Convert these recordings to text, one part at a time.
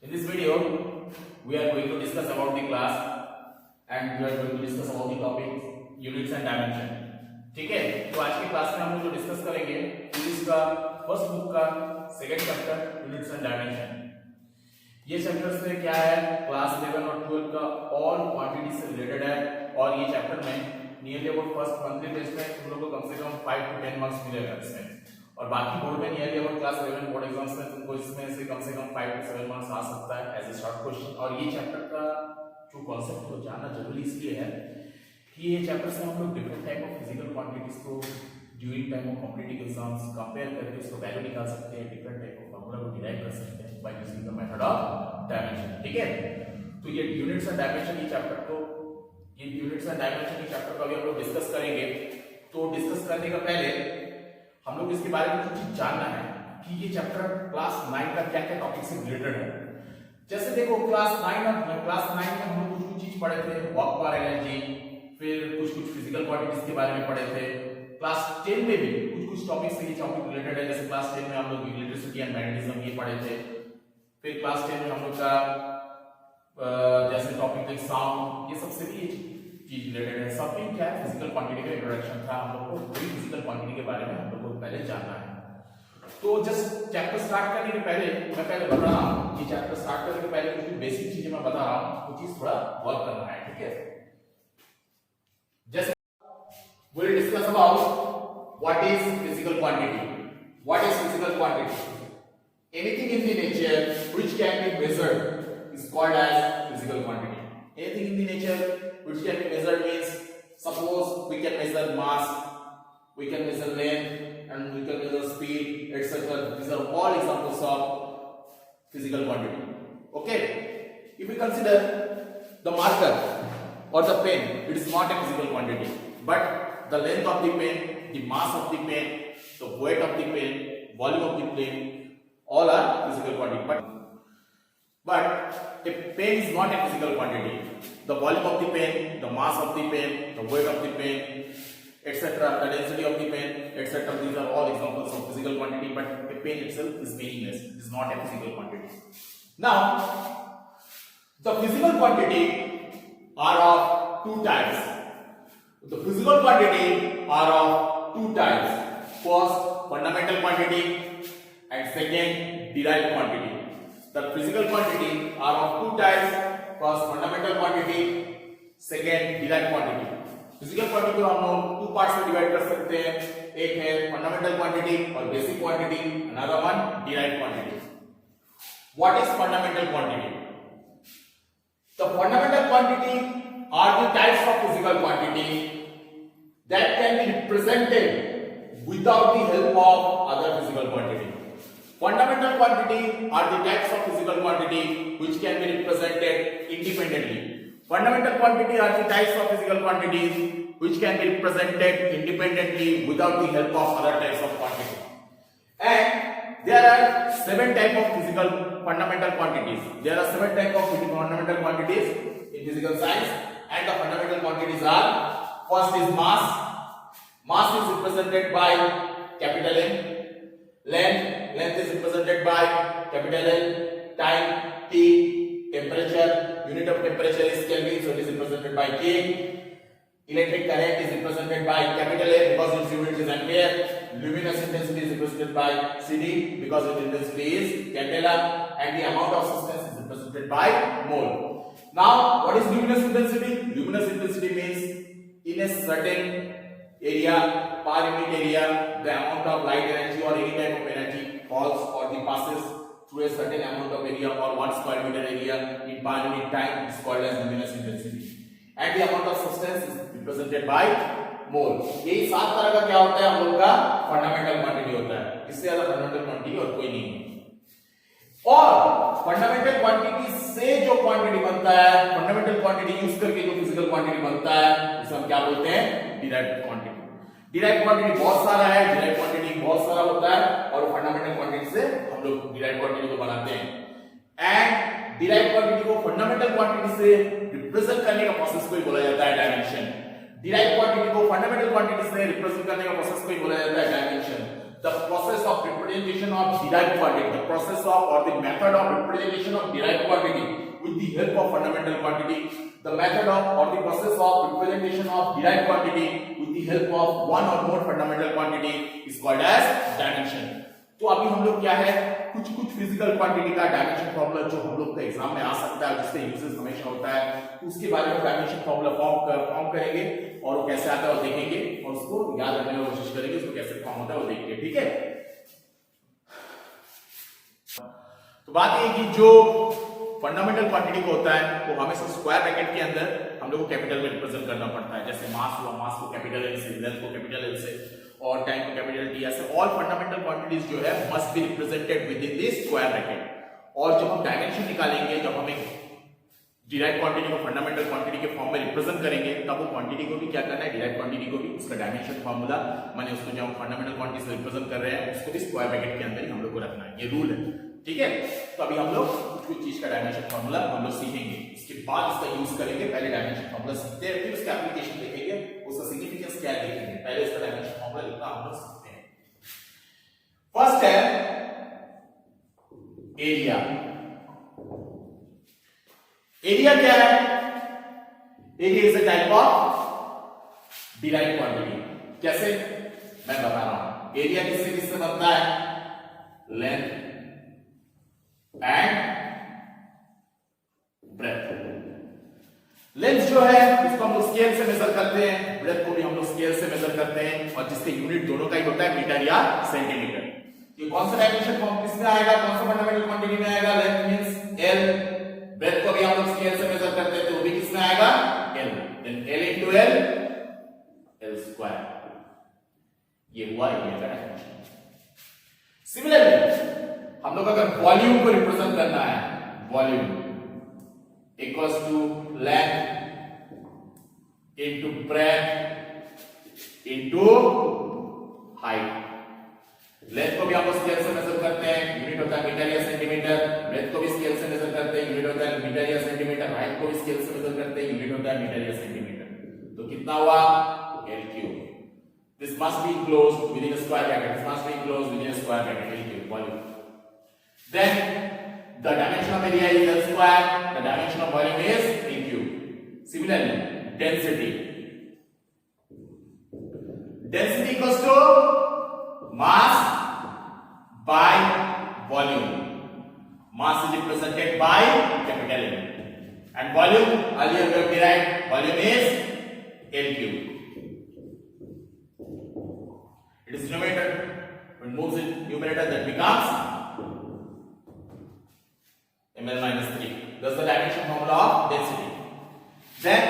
In this video, we are going to discuss about the class and we are going to discuss about the topics units and dimension. ठीक है, तो आज की class में हम लोग जो डिस्कस करेंगे फिजिक्स का फर्स्ट बुक का second chapter units and dimension. ये चैप्टर्स में क्या है, क्लास 11 और 12 का ऑल क्वांटिटी से रिलेटेड है और ये चैप्टर में nearly about first monthly test में तुम लोग को कम से कम 5 to 10 मार्क्स मिलेगा इसमें, और बाकी बोर्ड में nearly about class 11 board exams में तुमको इसमें से कम 5 to 7 मार्क्स आ सकता है एज ए शॉर्ट क्वेश्चन। और ये चैप्टर का जो कॉन्सेप्ट को जानना जरूरी इसलिए है कि ये चैप्टर से हम लोग different type of physical quantities को during time of competitive exams compare करके उसको वैल्यू निकाल सकते हैं, डिफरेंट टाइप ऑफ फार्मूला को डिराइव कर सकते हैं by using the method of dimension. ठीक है, तो ये यूनिट्स एंड डायमेंशन ये चैप्टर को यूनिट्स एंड डायमेंशन के चैप्टर को अभी हम लोग डिस्कस करेंगे। तो डिस्कस करने का पहले हम लोग इसके बारे में कुछ चीज जानना है कि ये चैप्टर क्लास 9 का क्या क्या टॉपिक से रिलेटेड है। जैसे देखो क्लास 9 में हम लोग कुछ चीज पढ़े थे, वर्क पर एनर्जी, फिर कुछ फिजिकल क्वांटिटीज के बारे में पढ़े थे। क्लास 10 में भी कुछ टॉपिक से ये टॉपिक रिलेटेड है, जैसे क्लास 10 में हम लोग इलेक्ट्रिसिटी एंड मैग्नेटिज्म ये पढ़े थे। फिर क्लास 10 में हम लोग का जैसे टॉपिक लाइक साउंड, ये सबसे भी चीज रिलेटेड है। सब क्या है, फिजिकल क्वांटिटी का इंट्रोडक्शन था। हम लोग को पूरी फिजिकल क्वांटिटी के बारे में हम लोग को पहले जानना है। तो जस्ट चैप्टर स्टार्ट करने के पहले मैं बता रहा हूं कि चैप्टर स्टार्ट करने के पहले कुछ बेसिक चीजें मैं बता रहा हूं, वो चीज थोड़ा वर्क करना है। ठीक है, जैसे we'll discuss about what is physical quantity. What is physical quantity? Anything in the nature which can be measured is called as physical quantity. Anything in the nature which can be measured means, suppose we can measure mass, we can measure length, and we can measure speed, etc. These are all examples of physical quantity. Okay, if we consider the marker or the pen, it is not a physical quantity, but the length of the pen, the mass of the pen, the weight of the pen, volume of the pen, all are physical quantity. But a pen is not a physical quantity. The volume of the pen, the mass of the pen, the weight of the pen, etc., the density of the pen, etc., these are all examples of physical quantity. But a pen itself is meaningless. It is not a physical quantity. Now, the physical quantity are of two types. The physical quantity are of two types. First, fundamental quantity, and second, derived quantity. The physical quantity are of two types. First, fundamental quantity, second, derived quantity. Physical quantity को हम लोग two parts में divide कर सकते हैं, एक है fundamental quantity और basic quantity, another one derived quantity. What is fundamental quantity? The fundamental quantity are the types of physical quantity that can be represented without the help of other physical quantity. Fundamental quantity are the types of physical quantity which can be represented independently. Fundamental quantity are the types of physical quantities which can be represented independently without the help of other types of quantity. And there are 7 types of physical fundamental quantities. There are 7 types of fundamental quantities in physical science, and the fundamental quantities are: first is mass. Mass is represented by capital M. Length is represented by capital L. Time T. Temperature, unit of temperature is Kelvin, so it is represented by K. Electric current is represented by capital A because its unit is ampere. Luminous intensity is represented by CD because its intensity is candela, and the amount of substance is represented by mole. Now, what is luminous intensity? Luminous intensity means in a certain area, per unit area, the amount of light energy or any type of energy falls or the passes through a certain amount of area or 1 square meter area in per unit time is called as luminous intensity, and the amount of substance is represented by mole. यही 7 तरह का क्या होता है हम लोग का fundamental quantity होता है, इससे ज्यादा फंडामेंटल क्वांटिटी और कोई नहीं है। और फंडामेंटल क्वांटिटी से जो क्वांटिटी बनता है, फंडामेंटल क्वांटिटी यूज करके जो फिजिकल क्वांटिटी बनता है, उसे हम क्या बोलते हैं? Derived quantity. डिराइव्ड क्वांटिटी बहुत सारा है, डिराइव्ड क्वांटिटी बहुत सारा होता है, और फंडामेंटल क्वांटिटी से हम लोग डिराइव्ड क्वांटिटी को बनाते हैं। एंड डिराइव्ड क्वांटिटी को फंडामेंटल क्वांटिटी से रिप्रेजेंट करने का प्रोसेस को ही बोला जाता है डायमेंशन। डिराइव्ड क्वांटिटी को फंडामेंटल क्वांटिटी से रिप्रेजेंट करने का प्रोसेस को ही बोला जाता है dimension. the process of representation of derived quantity, the process of or the method of representation of derived quantity with the help of fundamental quantity, the method of or the process of representation of derived quantity with the help of one or more fundamental quantity is called as dimension. तो अभी हम लोग क्या है, कुछ physical quantity का dimension formula जो हम लोग के एग्जाम में आ सकता है, जिसका यूजेस हमेशा होता है, उसके बारे में डायमेंशन फॉर्मूला फॉर्म करेंगे और वो कैसे आता है वो देखेंगे और उसको याद रखने की कोशिश करेंगे, उसको कैसे फॉर्म होता है वो देखेंगे, ठीक है। तो बात ये कि जो फंडामेंटल क्वांटिटी को होता है वो हमेशा स्क्वायर ब्रैकेट के अंदर हम लोग को कैपिटल में रिप्रेजेंट करना पड़ता है, जैसे मास हुआ, मास को कैपिटल एल से, लेंथ को कैपिटल एल से और टाइम को कैपिटल टी, ऐसे ऑल फंडामेंटल क्वांटिटीज जो है must be represented with in this square bracket. और जब हम डायमेंशन निकालेंगे, जब हम एक डिराइव्ड क्वांटिटी को फंडामेंटल क्वांटिटी के फॉर्म में रिप्रेजेंट करेंगे, तब वो क्वांटिटी को भी क्या करना है, डिराइव्ड क्वांटिटी को भी उसका डायमेंशन फार्मूला माने उसको जब हम फंडामेंटल क्वांटिटी से रिप्रेजेंट कर रहे हैं उसको भी स्क्वायर ब्रैकेट के अंदर ही हम लोग को रखना है, ये रूल है, ठीक है। तो अभी हम लोग कुछ चीज का डायमेंशन फार्मूला हम लोग सीखेंगे, इसके बाद इसका यूज करेंगे। पहले डायमेंशन फार्मूला सीखते हैं, फिर उसका एप्लीकेशन देखेंगे, उसका सिग्निफिकेंस क्या है देखेंगे, पहले इसका डायमेंशन फार्मूला लिखना हम लोग सीखते हैं। फर्स्ट है एरिया। एरिया क्या है? Area is a type of derived quantity. कैसे? मैं बता रहा हूं। एरिया किससे बनता है? Length and breadth. लेंथ जो है इसको हम लोग स्केल से मेजर करते हैं, ब्रेथ को भी हम लोग स्केल से मेजर करते हैं, और जिसके यूनिट दोनों का ही होता है मीटर या सेंटीमीटर। ये कौन सा डायमेंशन फॉर्म किसमें आएगा, कौन सा फंडामेंटल क्वांटिटी में आएगा? लेंथ मींस एल, ब्रेथ को भी हम लोग स्केल से मेजर करते हैं तो वो भी किसमें आएगा? L. Then L into L, L square. ये हुआ एरिया का डायमेंशन। सिमिलरली हम लोग अगर वॉल्यूम को रिप्रेजेंट करना है, volume equals to length into breadth into height. Length को भी हम लोग स्केल से मेजर करते हैं, यूनिट होता है मीटर या सेंटीमीटर। ब्रेथ को भी स्केल से मेजर करते हैं, यूनिट होता है मीटर या सेंटीमीटर। हाइट को भी स्केल से मेजर करते हैं, यूनिट होता है मीटर या सेंटीमीटर। तो कितना हुआ? L cube. This must be enclosed within a square bracket. This must be enclosed within a square bracket. L cube volume. Then the dimension of area is L square. The dimension of volume is L cube. Similarly, density. Density equals to mass by volume. Mass is represented by capital M. And volume, earlier we have derived, volume is L cube. It is numerator. When it moves in numerator, that becomes ml minus 3. That's the dimension formula of density. Then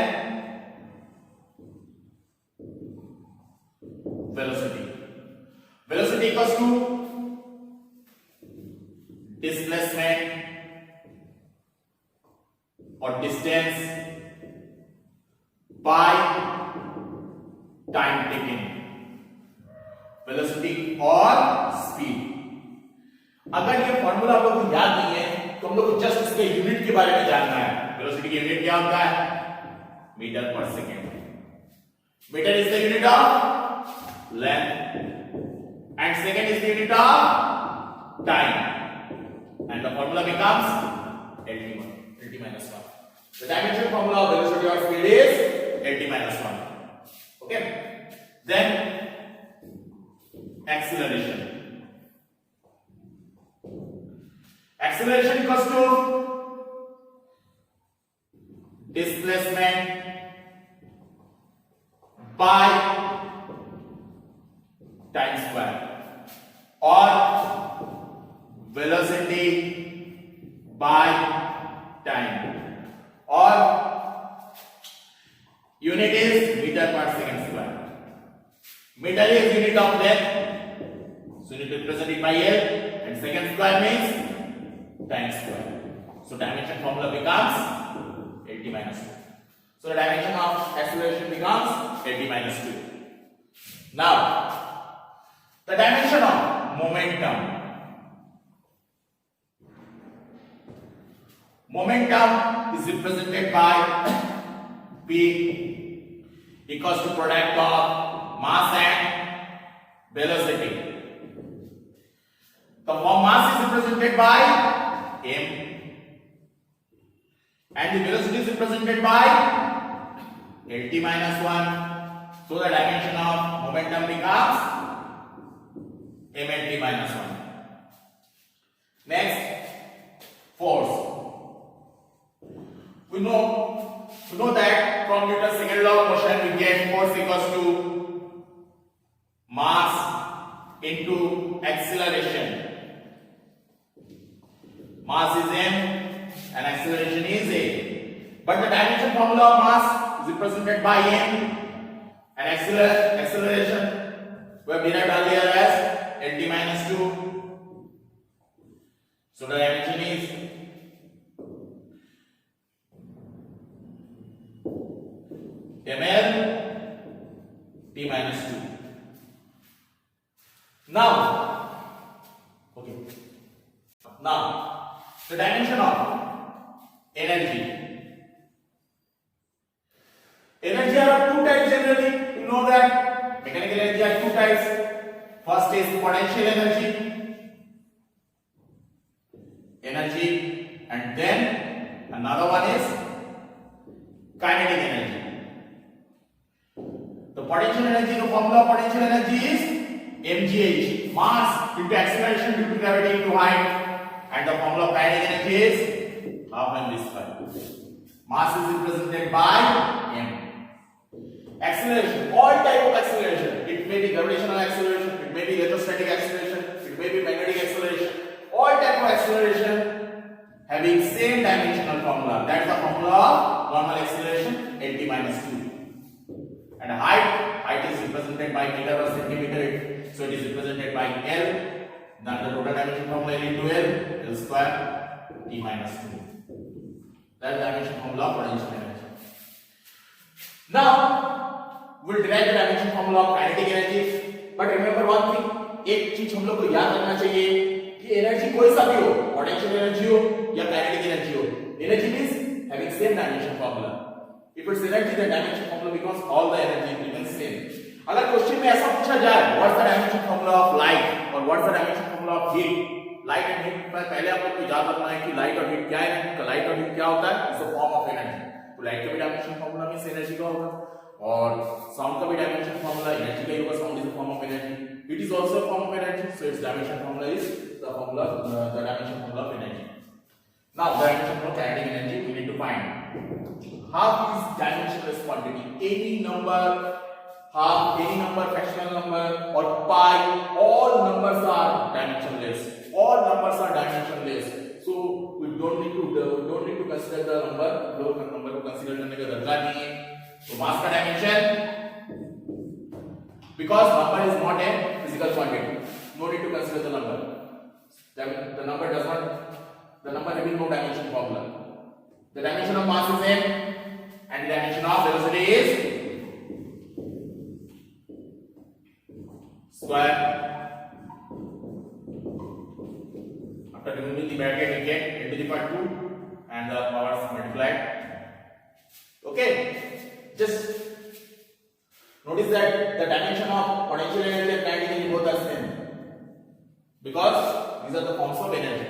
velocity. Velocity equals to displacement or distance by time taken. Velocity और speed. अगर ये formula आप लोग को याद नहीं है तो हम लोग को जस्ट इसके यूनिट के बारे में जानना है। वेलोसिटी की यूनिट क्या होता है? मीटर पर second. Metre is the unit of length and second is the unit of time, and the formula becomes LT minus 1. The dimension formula of velocity or speed is LT minus 1. Okay, then acceleration. Acceleration equals to displacement by time square or velocity by time, or unit is meter per second square. Meter is unit of length, so unit represented by L, and second square means time square. So dimension formula becomes LT minus 2. So the dimension of acceleration becomes LT minus 2. Now the dimension of momentum. Momentum is represented by P equals to product of mass and velocity. The mass is represented by m, and the velocity is represented by Lt minus 1. So the dimension of momentum becomes mLt minus 1. Next, force. We know that from Newton's second law of motion we get force equals to mass into acceleration. Mass is m and acceleration is a. But the dimension formula of mass is represented by m, and acceleration we have derived earlier as Lt minus 2. So the dimension is ml t minus 2. Now, the dimension of energy. Energy are of two types generally. You know that mechanical energy are two types. First is potential energy, and then another one is kinetic energy. The potential energy, the formula of potential energy is mgh, mass into acceleration due to gravity into height, and the formula of kinetic energy is half mv square. Mass is represented by m. Acceleration, all type of acceleration. It may be gravitational acceleration, it may be electrostatic acceleration, it may be magnetic acceleration. All type of acceleration having same dimensional formula. That's the formula of normal acceleration, Lt minus 2. And height is represented by meter or centimeter, so it is represented by L. Then the total dimension formula L into L square T minus 2. That's the dimension formula of potential energy. Now we'll derive the dimension formula of kinetic energy. But remember one thing, एक चीज हम लोग को याद रखना चाहिए कि energy कोई सा भी हो, पोटेंशियल एनर्जी हो या काइनेटिक एनर्जी हो, energy means having same dimension formula. If it's energy, the dimension formula becomes all the energy remains same. अगर क्वेश्चन में ऐसा पूछा जाए what's the dimension formula of light or what's the dimension formula of heat, light and heat में पहले आप लोग को याद रखना है कि light और heat क्या है, light और heat क्या होता है, it's a form of energy. तो light का भी dimension formula मींस energy का होगा, और sound का भी dimension formula energy का ही होगा. Sound is a form of energy. It is also a form of energy, so its dimension formula is the dimension formula of energy. Now the dimension of kinetic energy we need to find. Half is dimensionless quantity. Any number, half, any number, fractional number, or pi, all numbers are dimensionless. All numbers are dimensionless. So we don't need to consider the number. लोग number को consider करने का दरकार नहीं है. So mass का dimension, because number is not a physical quantity, no need to consider the number. The number having no dimension formula. The dimension of mass is m, and the dimension of velocity is square. After removing the bracket, we get 10 to the power 2 and the powers multiplied. Okay, just notice that the dimension of potential energy and kinetic energy both are same because these are the forms of energy.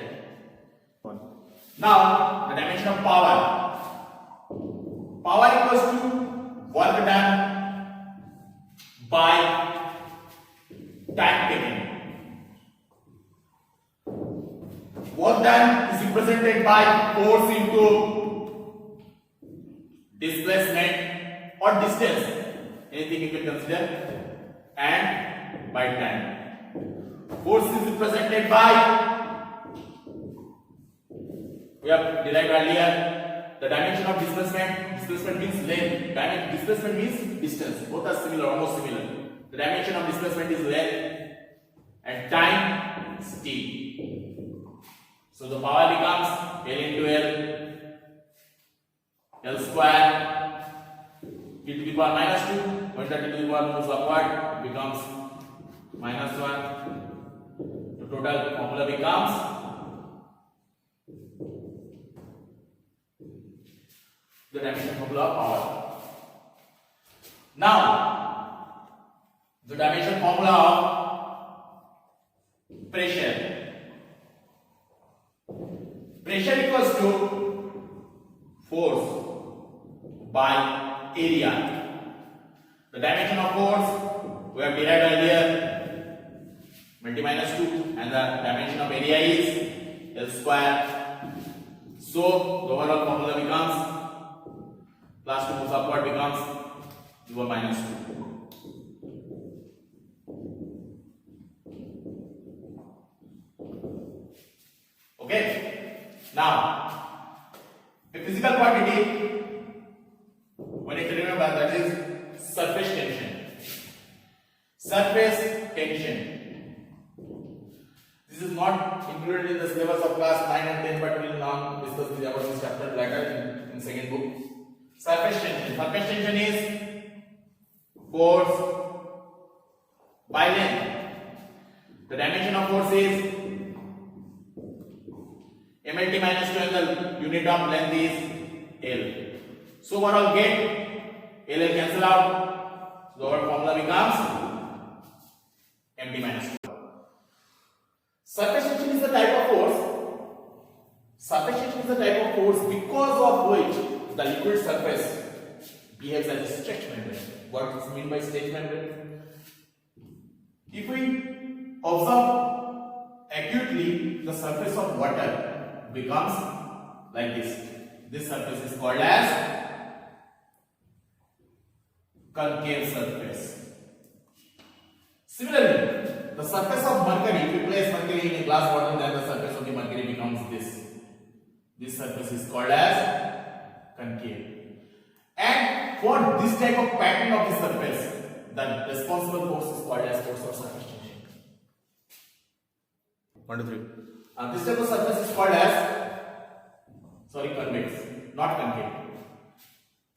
Now the dimension of power. Power equals to work done by time taken. Work done is represented by force into displacement or distance, anything you can consider, and by time. Force is represented by, we have derived earlier, the dimension of displacement. Displacement means length, displacement means distance. Both are similar, almost similar. The dimension of displacement is length and time is t. So the power becomes L into L square e to the power minus 2. When that e to the power moves upward, it becomes minus 1. The total formula becomes the dimension formula of power. Now, the dimension formula of pressure. equals to force by area. The dimension of force we have derived earlier, multi minus 2, and the dimension of area is L square. So the overall formula becomes plus 2 moves upward becomes U1 minus 2. Okay. Now, a physical quantity, we need to remember, that is surface tension. Surface tension. This is not included in the syllabus of class 9 and 10, but we will now discuss about this chapter later in second book. Surface tension. Surface tension is force by length. The dimension of force is mlt minus 2 and the unit of length is L. So overall get L cancel out. So our formula becomes mt minus 2. Surface tension is the type of force. Surface tension is the type of force because of which the liquid surface behaves as a stretch membrane. What is meant by stretch membrane? If we observe acutely, the surface of water becomes like this. This surface is called as concave surface. Similarly, the surface of mercury, if you place mercury in a glass bottle, then the surface of the mercury becomes this. This surface is called as concave. And for this type of pattern of the surface, the responsible force is called as force of surface tension. 1 2 3. This type of surface is called as convex, not concave.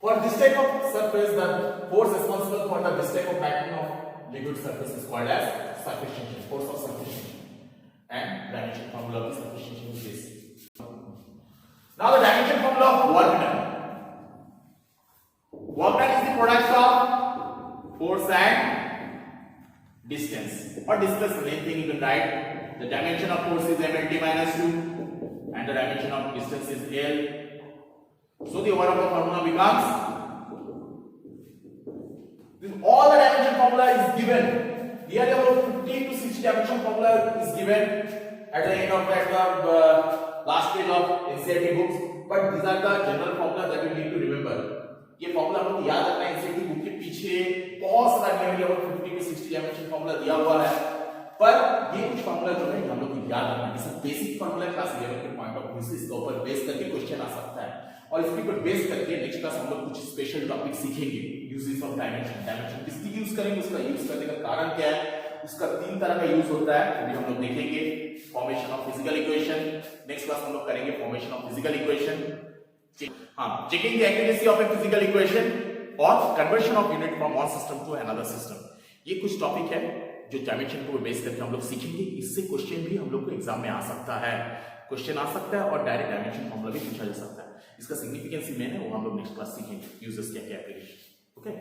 For this type of surface, the force responsible for this type of pattern of liquid surface is called as surface tension, force of surface tension. And dimension formula of the surface tension is this. Now the dimension formula of work done. Work done is the product of force and distance. Or distance, the main thing you can write. The dimension of force is mlt minus 2 and the dimension of distance is L. So the overall formula becomes, all the dimension formula is given. Nearly about 50 to 60 dimension formula is given at the end of that last page of NCERT books. But these are the general formula that you need to remember. ये formula हमको याद रखना है. NCERT book के पीछे बहुत सारा nearly about 50 to 60 dimension formula दिया हुआ है. पर ये कुछ फार्मूला जो है हम लोग को याद रखना है. सब बेसिक फार्मूला क्लास 11 के पॉइंट ऑफ व्यू से इसके ऊपर बेस करके क्वेश्चन आ सकता है. और इसके ऊपर बेस करके नेक्स्ट क्लास हम लोग कुछ स्पेशल टॉपिक सीखेंगे. Uses of dimension. डायमेंशन किस लिए यूज करेंगे, उसका यूज करने का कारण क्या है, उसका 3 तरह का यूज होता है, अभी हम लोग देखेंगे. Formation of physical equation, next class हम लोग करेंगे formation of physical equation. Checking the accuracy of a physical equation और conversion of unit from one system to another system. ये कुछ टॉपिक है जो डायमेंशन को बेस करके हम लोग सीखेंगे. इससे क्वेश्चन भी हम लोग को एग्जाम में आ सकता है. क्वेश्चन आ सकता है और डायरेक्ट डायमेंशन फॉर्मूला भी पूछा जा सकता है. इसका सिग्निफिकेंस मेन है, वो हम लोग नेक्स्ट क्लास सीखेंगे. यूजेस क्या क्या एप्लीकेशन. ओके.